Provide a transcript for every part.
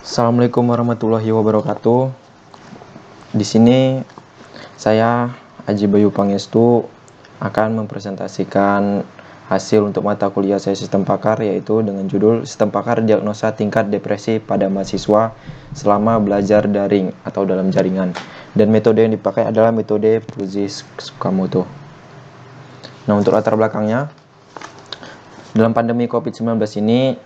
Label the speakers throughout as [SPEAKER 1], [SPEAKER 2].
[SPEAKER 1] Assalamualaikum warahmatullahi wabarakatuh. Di sini saya Aji Bayu Pangestu akan mempresentasikan hasil untuk mata kuliah saya Sistem Pakar, yaitu dengan judul Sistem Pakar Diagnosa Tingkat Depresi pada Mahasiswa selama belajar daring atau dalam jaringan. Dan metode yang dipakai adalah metode Fujii-Tsukamoto. Nah, untuk latar belakangnya, dalam pandemi COVID-19 ini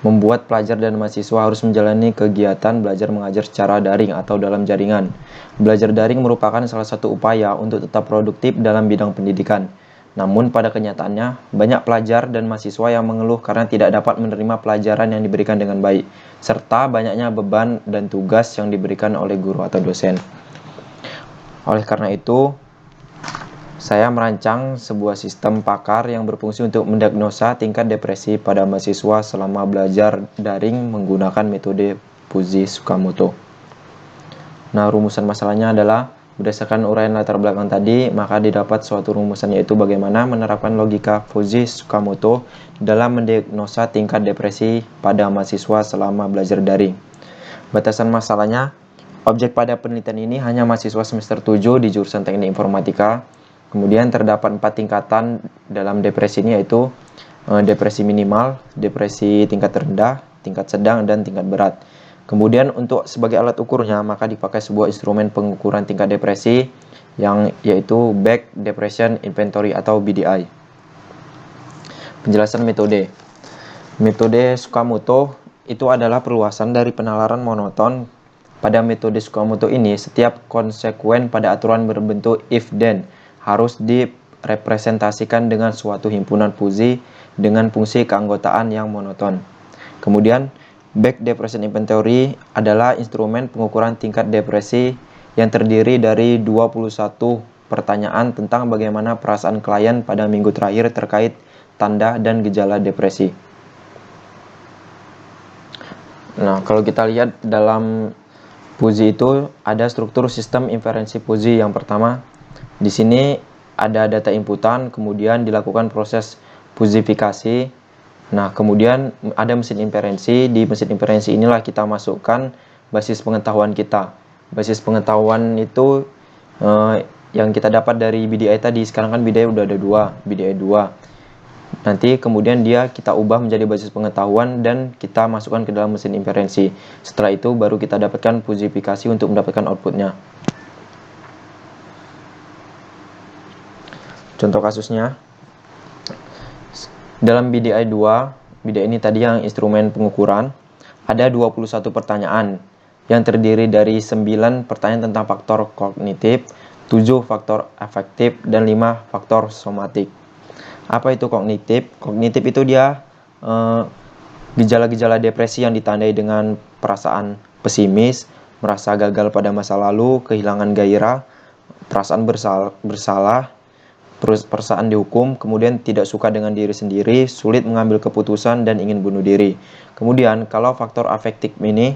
[SPEAKER 1] membuat pelajar dan mahasiswa harus menjalani kegiatan belajar mengajar secara daring atau dalam jaringan. Belajar daring merupakan salah satu upaya untuk tetap produktif dalam bidang pendidikan. Namun pada kenyataannya, banyak pelajar dan mahasiswa yang mengeluh karena tidak dapat menerima pelajaran yang diberikan dengan baik, serta banyaknya beban dan tugas yang diberikan oleh guru atau dosen. Oleh karena itu, saya merancang sebuah sistem pakar yang berfungsi untuk mendiagnosa tingkat depresi pada mahasiswa selama belajar daring menggunakan metode Fujii-Tsukamoto. Nah, rumusan masalahnya adalah berdasarkan uraian latar belakang tadi, maka didapat suatu rumusan, yaitu bagaimana menerapkan logika Fujii-Tsukamoto dalam mendiagnosa tingkat depresi pada mahasiswa selama belajar daring. Batasan masalahnya, objek pada penelitian ini hanya mahasiswa semester 7 di jurusan Teknik Informatika. Kemudian terdapat 4 tingkatan dalam depresi ini, yaitu depresi minimal, depresi tingkat rendah, tingkat sedang, dan tingkat berat. Kemudian untuk sebagai alat ukurnya, maka dipakai sebuah instrumen pengukuran tingkat depresi yaitu Beck Depression Inventory atau BDI. Penjelasan metode. Metode Tsukamoto itu adalah perluasan dari penalaran monoton. Pada metode Tsukamoto ini, setiap konsekuen pada aturan berbentuk if-then harus direpresentasikan dengan suatu himpunan Fuzii dengan fungsi keanggotaan yang monoton. Kemudian, Beck Depression Inventory adalah instrumen pengukuran tingkat depresi yang terdiri dari 21 pertanyaan tentang bagaimana perasaan klien pada minggu terakhir terkait tanda dan gejala depresi. Nah, kalau kita lihat dalam Fuzii itu ada struktur sistem inferensi Fuzii. Yang pertama, di sini ada data inputan, kemudian dilakukan proses fuzifikasi. Nah, kemudian ada mesin inferensi. Di mesin inferensi inilah kita masukkan basis pengetahuan kita. Basis pengetahuan itu yang kita dapat dari BDI tadi. Sekarang kan BDI udah ada 2, BDI 2. Nanti kemudian kita ubah menjadi basis pengetahuan dan kita masukkan ke dalam mesin inferensi. Setelah itu baru kita dapatkan fuzifikasi untuk mendapatkan outputnya. Contoh kasusnya, dalam BDI 2, BDI ini tadi yang instrumen pengukuran, ada 21 pertanyaan yang terdiri dari 9 pertanyaan tentang faktor kognitif, 7 faktor afektif, dan 5 faktor somatik. Apa itu kognitif? Kognitif itu dia gejala-gejala depresi yang ditandai dengan perasaan pesimis, merasa gagal pada masa lalu, kehilangan gairah, perasaan bersalah, perasaan dihukum, kemudian tidak suka dengan diri sendiri, sulit mengambil keputusan, dan ingin bunuh diri. Kemudian kalau faktor afektif ini,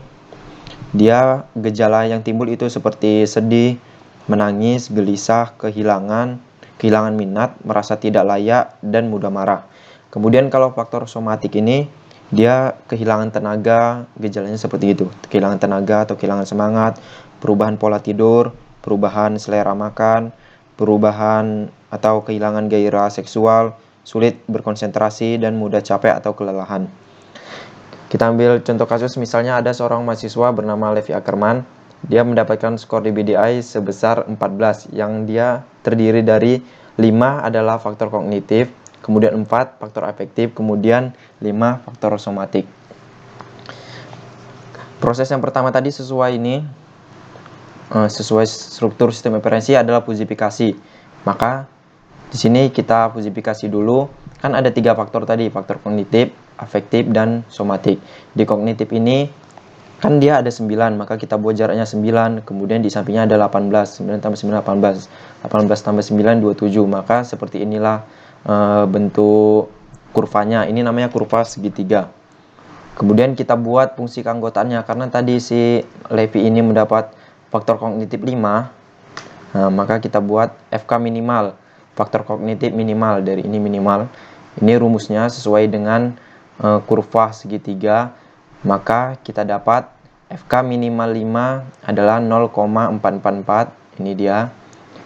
[SPEAKER 1] dia gejala yang timbul itu seperti sedih, menangis, gelisah, kehilangan minat, merasa tidak layak, dan mudah marah. Kemudian kalau faktor somatik ini, dia kehilangan tenaga, gejalanya seperti itu, kehilangan tenaga atau kehilangan semangat, perubahan pola tidur, perubahan selera makan, perubahan atau kehilangan gairah seksual, sulit berkonsentrasi, dan mudah capek atau kelelahan. Kita ambil contoh kasus, misalnya ada seorang mahasiswa bernama Levi Ackerman. Dia mendapatkan skor di BDI sebesar 14, yang dia terdiri dari 5 adalah faktor kognitif, kemudian 4 faktor afektif, kemudian 5 faktor somatik. Proses yang pertama tadi sesuai struktur sistem inferensi adalah fuzifikasi. Maka di sini kita fuzifikasi dulu. Kan ada 3 faktor tadi, faktor kognitif, afektif, dan somatik. Di kognitif ini kan dia ada 9, maka kita buat jaraknya 9, kemudian di sampingnya ada 18, 9 tambah 9, 18, 18 tambah 9, 27, maka seperti inilah bentuk kurvanya. Ini namanya kurva segitiga. Kemudian kita buat fungsi keanggotaannya, karena tadi si Levi ini mendapat faktor kognitif 5, nah, maka kita buat FK minimal, faktor kognitif minimal, dari ini minimal. Ini rumusnya sesuai dengan kurva segitiga. maka kita dapat FK minimal 5 adalah 0,444. Ini dia.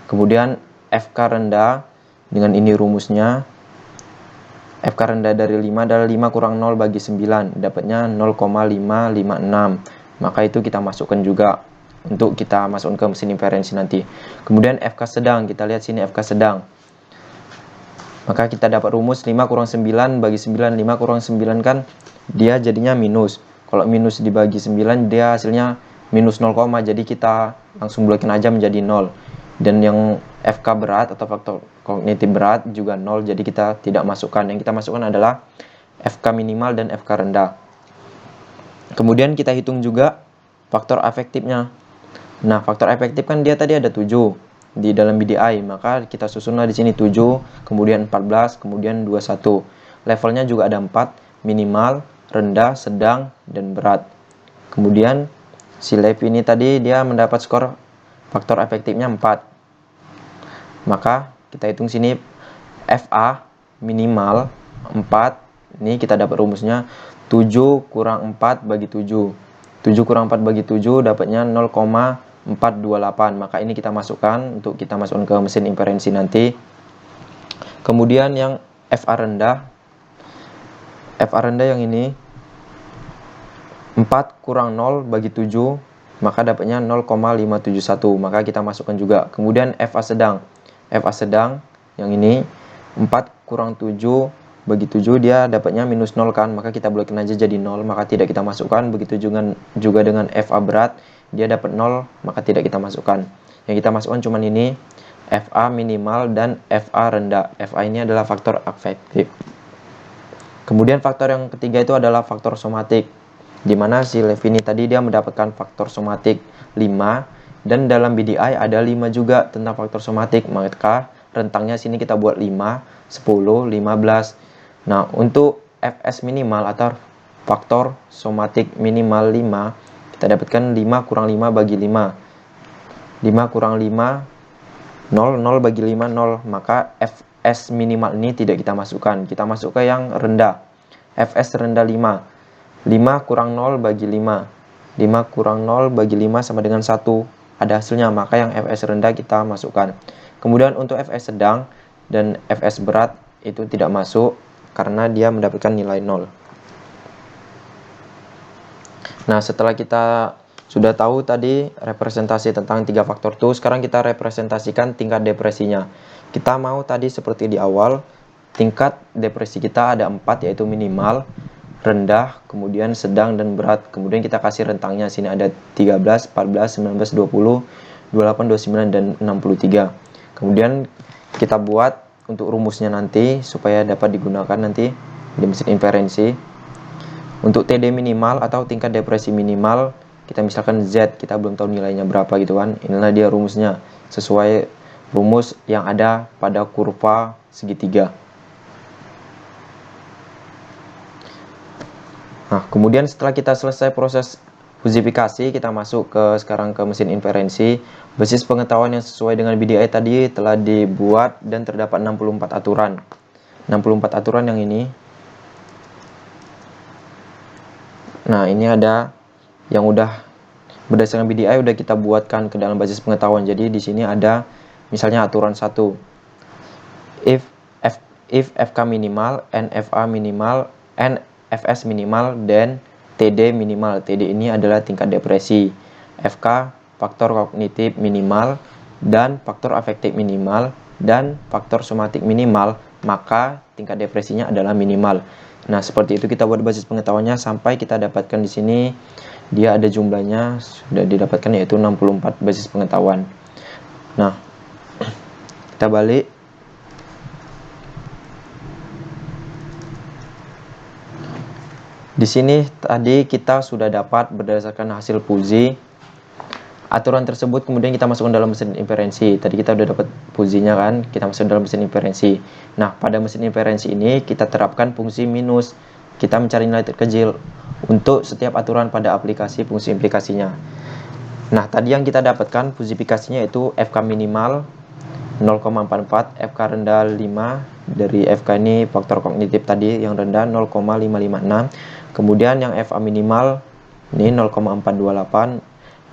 [SPEAKER 1] Kemudian FK rendah, dengan ini rumusnya. FK rendah dari 5 adalah 5 kurang 0 bagi 9. Dapatnya 0,556. Maka itu kita masukkan juga untuk kita masukkan ke mesin inferensi nanti. Kemudian FK sedang, kita lihat sini FK sedang. Maka kita dapat rumus 5 kurang 9 bagi 9. 5 kurang 9 kan dia jadinya minus. Kalau minus dibagi 9 dia hasilnya minus 0, jadi kita langsung bulatkan aja menjadi 0. Dan yang FK berat atau faktor kognitif berat juga 0, jadi kita tidak masukkan. Yang kita masukkan adalah FK minimal dan FK rendah. Kemudian kita hitung juga faktor efektifnya. Nah, faktor efektif kan dia tadi ada 7 di dalam BDI, maka kita susunlah di sini 7, kemudian 14, kemudian 21. Levelnya juga ada 4, minimal, rendah, sedang, dan berat. Kemudian si Levi ini tadi dia mendapat skor faktor efektifnya 4. Maka kita hitung sini FA minimal 4. Ini kita dapat rumusnya 7 kurang 4 bagi 7. 7 kurang 4 bagi 7 dapatnya 0,428. Maka ini kita masukkan untuk kita masukkan ke mesin inferensi nanti. Kemudian yang FA rendah yang ini 4 kurang 0 bagi 7, maka dapatnya 0,571. Maka kita masukkan juga. Kemudian FA sedang yang ini 4 kurang 7 bagi 7, dia dapatnya minus 0 kan, maka kita bulatkan aja jadi 0, maka tidak kita masukkan. Begitu juga dengan FA berat, dia dapat 0, maka tidak kita masukkan. Yang kita masukkan cuman ini FA minimal dan FA rendah. FA ini adalah faktor efektif. Kemudian faktor yang ketiga itu adalah faktor somatik, dimana si Levini tadi dia mendapatkan faktor somatik 5, dan dalam BDI ada 5 juga tentang faktor somatik, maka rentangnya sini kita buat 5, 10, 15. Nah, untuk FS minimal atau faktor somatik minimal 5, kita dapatkan 5 kurang 5 bagi 5. 5 kurang 5, 0, 0 bagi 5, 0. Maka FS minimal ini tidak kita masukkan. Kita masuk ke yang rendah. FS rendah 5. 5 kurang 0 bagi 5. 5 kurang 0 bagi 5 sama dengan 1. Ada hasilnya, maka yang FS rendah kita masukkan. Kemudian untuk FS sedang dan FS berat itu tidak masuk karena dia mendapatkan nilai 0. Nah, setelah kita sudah tahu tadi representasi tentang 3 faktor itu, sekarang kita representasikan tingkat depresinya. Kita mau tadi seperti di awal, tingkat depresi kita ada 4, yaitu minimal, rendah, kemudian sedang, dan berat. Kemudian kita kasih rentangnya, sini ada 13, 14, 19, 20, 28, 29, dan 63. Kemudian kita buat untuk rumusnya nanti supaya dapat digunakan nanti di mesin inferensi. Untuk TD minimal atau tingkat depresi minimal, kita misalkan Z, kita belum tahu nilainya berapa gitu kan. Inilah dia rumusnya sesuai rumus yang ada pada kurva segitiga. Nah, kemudian setelah kita selesai proses fusifikasi, kita masuk sekarang ke mesin inferensi. Basis pengetahuan yang sesuai dengan BDI tadi telah dibuat dan terdapat 64 aturan. 64 aturan yang ini. Nah, ini ada yang udah berdasarkan BDI udah kita buatkan ke dalam basis pengetahuan. Jadi di sini ada misalnya aturan 1. If FK minimal, NFA minimal, NFS minimal, dan TD minimal. TD ini adalah tingkat depresi. FK faktor kognitif minimal dan faktor afektif minimal dan faktor somatik minimal, maka tingkat depresinya adalah minimal. Nah, seperti itu kita buat basis pengetahuannya sampai kita dapatkan di sini dia ada jumlahnya sudah didapatkan, yaitu 64 basis pengetahuan. Nah, kita balik. Di sini tadi kita sudah dapat berdasarkan hasil fusi aturan tersebut, kemudian kita masukkan dalam mesin inferensi. Tadi kita udah dapat fusinya kan, kita masukkan dalam mesin inferensi. Nah, pada mesin inferensi ini kita terapkan fungsi minus. Kita mencari nilai terkecil untuk setiap aturan pada aplikasi fungsi implikasinya. Nah, tadi yang kita dapatkan fusifikasinya itu FK minimal 0,44, FK rendah 5, dari FK ini faktor kognitif tadi yang rendah 0,556. Kemudian yang FA minimal ini 0,428,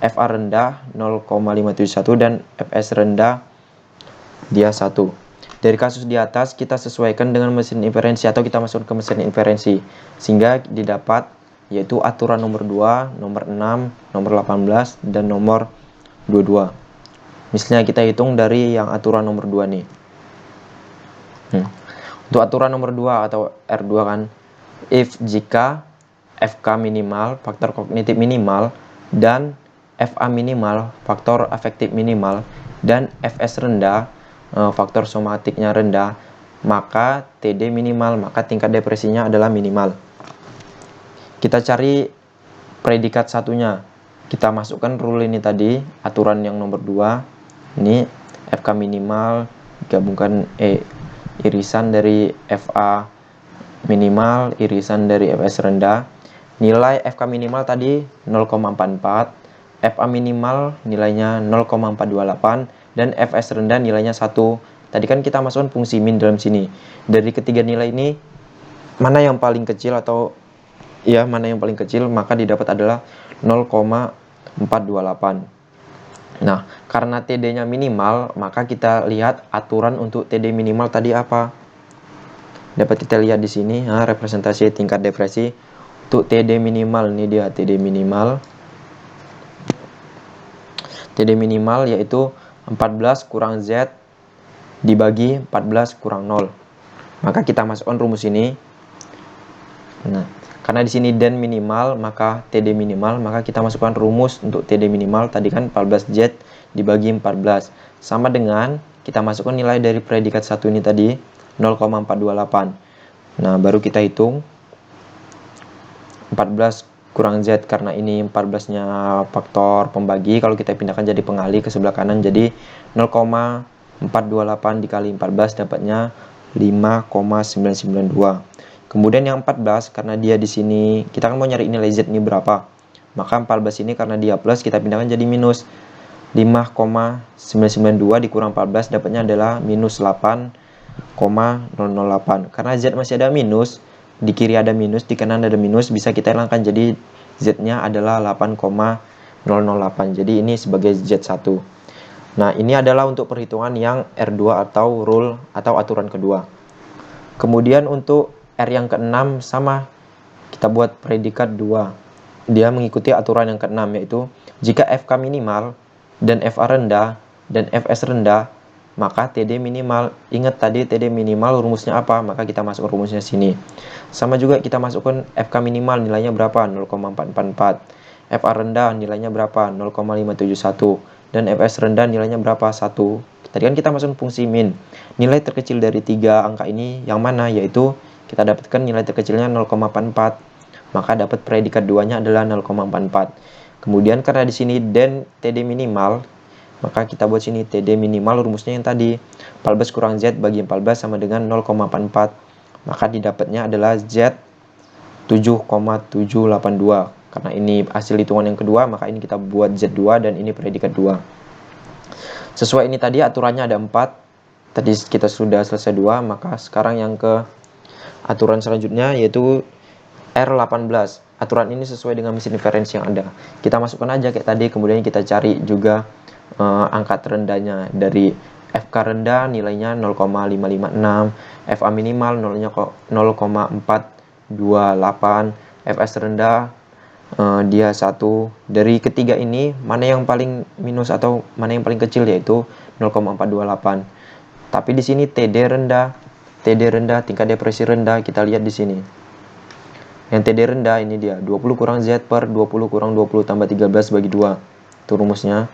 [SPEAKER 1] FA rendah 0,571 dan FS rendah dia 1. Dari kasus di atas kita sesuaikan dengan mesin inferensi atau kita masuk ke mesin inferensi sehingga didapat yaitu aturan nomor 2, nomor 6, nomor 18 dan nomor 22. Misalnya kita hitung dari yang aturan nomor 2 nih. Untuk aturan nomor 2 atau R2 kan, if jika FK minimal, faktor kognitif minimal, dan FA minimal, faktor afektif minimal, dan FS rendah, faktor somatiknya rendah, maka TD minimal, maka tingkat depresinya adalah minimal. Kita cari predikat satunya. Kita masukkan rule ini tadi, aturan yang nomor 2. Ini FK minimal gabungkan irisan dari FA minimal, irisan dari FS rendah. Nilai FK minimal tadi 0,44, FA minimal nilainya 0,428 dan FS rendah nilainya 1. Tadi kan kita masukkan fungsi min dalam sini. Dari ketiga nilai ini mana yang paling kecil atau ya mana yang paling kecil, maka didapat adalah 0,428. Nah, karena TD-nya minimal, maka kita lihat aturan untuk TD minimal tadi apa. Dapat kita lihat di sini, representasi tingkat depresi. Untuk TD minimal, ini dia TD minimal. TD minimal yaitu 14 kurang Z dibagi 14 kurang 0. Maka kita masukkan rumus ini. Nah, karena di sini den minimal, maka TD minimal, maka kita masukkan rumus untuk TD minimal tadi kan 14Z dibagi 14 sama dengan kita masukkan nilai dari predikat 1 ini tadi 0,428. Nah, baru kita hitung 14 kurang Z, karena ini 14-nya faktor pembagi, kalau kita pindahkan jadi pengali ke sebelah kanan jadi 0,428 dikali 14 dapatnya 5,992. Kemudian yang 14 karena dia di sini kita kan mau nyari nilai Z ini berapa. Maka 14 ini karena dia plus kita pindahkan jadi minus. 5,992 dikurang 14 dapatnya adalah minus 8,008. Karena Z masih ada minus, di kiri ada minus, di kanan ada minus, bisa kita hilangkan jadi Z-nya adalah 8,008. Jadi ini sebagai Z1. Nah, ini adalah untuk perhitungan yang R2 atau rule atau aturan kedua. Kemudian untuk R yang ke-6 sama, kita buat predikat 2. Dia mengikuti aturan yang ke-6 yaitu jika FK minimal dan FA rendah dan FS rendah, maka TD minimal. Ingat tadi TD minimal rumusnya apa? Maka kita masukkan rumusnya sini. Sama juga kita masukkan FK minimal nilainya berapa? 0,444. FA rendah nilainya berapa? 0,571. Dan FS rendah nilainya berapa? 1. Tadi kan kita masukkan fungsi min. Nilai terkecil dari 3 angka ini yang mana? Yaitu kita dapatkan nilai terkecilnya 0,44. Maka dapat predikat 2-nya adalah 0,44. Kemudian karena di sini den TD minimal, maka kita buat sini TD minimal rumusnya yang tadi 14 kurang Z bagi 14 sama dengan 0,44. Maka didapatnya adalah Z 7,782. Karena ini hasil hitungan yang kedua, maka ini kita buat Z2 dan ini predikat 2. Sesuai ini tadi aturannya ada 4. Tadi kita sudah selesai 2, maka sekarang yang ke aturan selanjutnya yaitu R18. Aturan ini sesuai dengan mesin inferensi yang ada. Kita masukkan aja kayak tadi, kemudian kita cari juga angka terendahnya. Dari FK rendah nilainya 0,556, FA minimal 0,428, FS rendah dia 1. Dari ketiga ini mana yang paling minus atau mana yang paling kecil, yaitu 0,428. Tapi di sini TD rendah tingkat depresi rendah, kita lihat di sini. Yang TD rendah ini dia 20 kurang Z per 20 kurang 20 tambah 13 bagi 2. Itu rumusnya.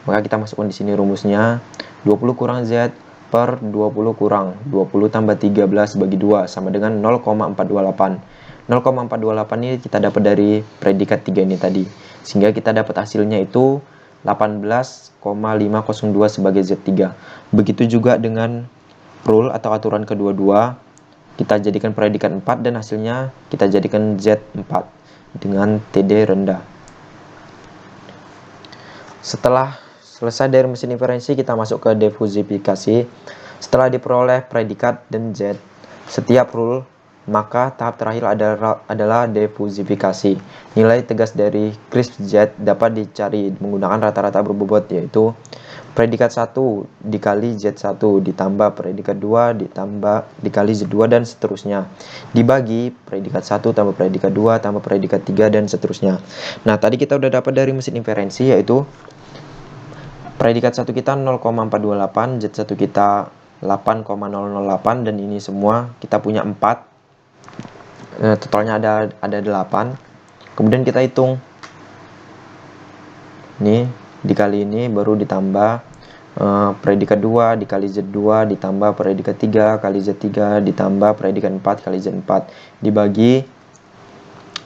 [SPEAKER 1] Maka kita masukkan di sini rumusnya. 20 kurang Z per 20 kurang 20 tambah 13 bagi 2 sama dengan 0,428. 0,428 ini kita dapat dari predikat 3 ini tadi. Sehingga kita dapat hasilnya itu 18,502 sebagai Z3. Begitu juga dengan rule atau aturan kedua-dua, kita jadikan predikat 4 dan hasilnya kita jadikan Z4 dengan TD rendah. Setelah selesai dari mesin inferensi, kita masuk ke diversifikasi. Setelah diperoleh predikat dan Z, setiap rule maka tahap terakhir adalah difusifikasi. Nilai tegas dari crisp Z dapat dicari menggunakan rata-rata berbobot, yaitu predikat 1 dikali Z1 ditambah predikat 2 ditambah dikali Z2 dan seterusnya, dibagi predikat 1 tambah predikat 2 tambah predikat 3 dan seterusnya. Nah, tadi kita udah dapat dari mesin inferensi, yaitu predikat 1 kita 0,428, Z1 kita 8,008, dan ini semua kita punya 4. Totalnya ada 8. Kemudian kita hitung. Ini dikali ini baru ditambah predikat 2 dikali Z2 ditambah predikat 3 kali Z3 ditambah predikat 4 kali Z4 dibagi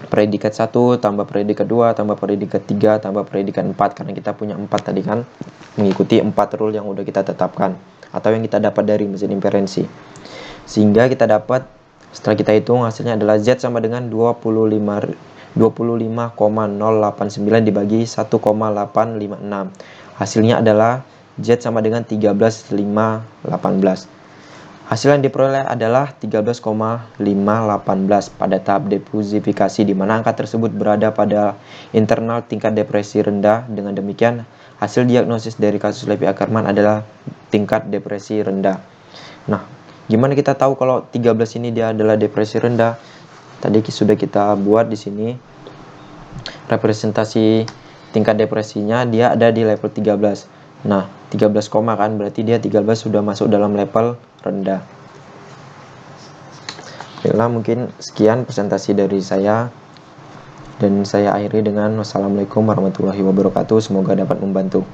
[SPEAKER 1] predikat 1 tambah predikat 2 tambah predikat 3 tambah predikat 4, karena kita punya 4 tadi kan, mengikuti 4 rule yang udah kita tetapkan atau yang kita dapat dari mesin inferensi. Sehingga kita dapat, setelah kita hitung, hasilnya adalah Z sama dengan 25,089 dibagi 1,856. Hasilnya adalah Z sama dengan 13,518. Hasil yang diperoleh adalah 13,518 pada tahap difusifikasi, di mana angka tersebut berada pada internal tingkat depresi rendah. Dengan demikian, hasil diagnosis dari kasus Levi Ackermann adalah tingkat depresi rendah. Nah, gimana kita tahu kalau 13 ini dia adalah depresi rendah? Tadi sudah kita buat di sini representasi tingkat depresinya, dia ada di level 13. Nah, 13 koma kan, berarti dia 13 sudah masuk dalam level rendah. Baiklah, mungkin sekian presentasi dari saya, dan saya akhiri dengan wassalamualaikum warahmatullahi wabarakatuh. Semoga dapat membantu.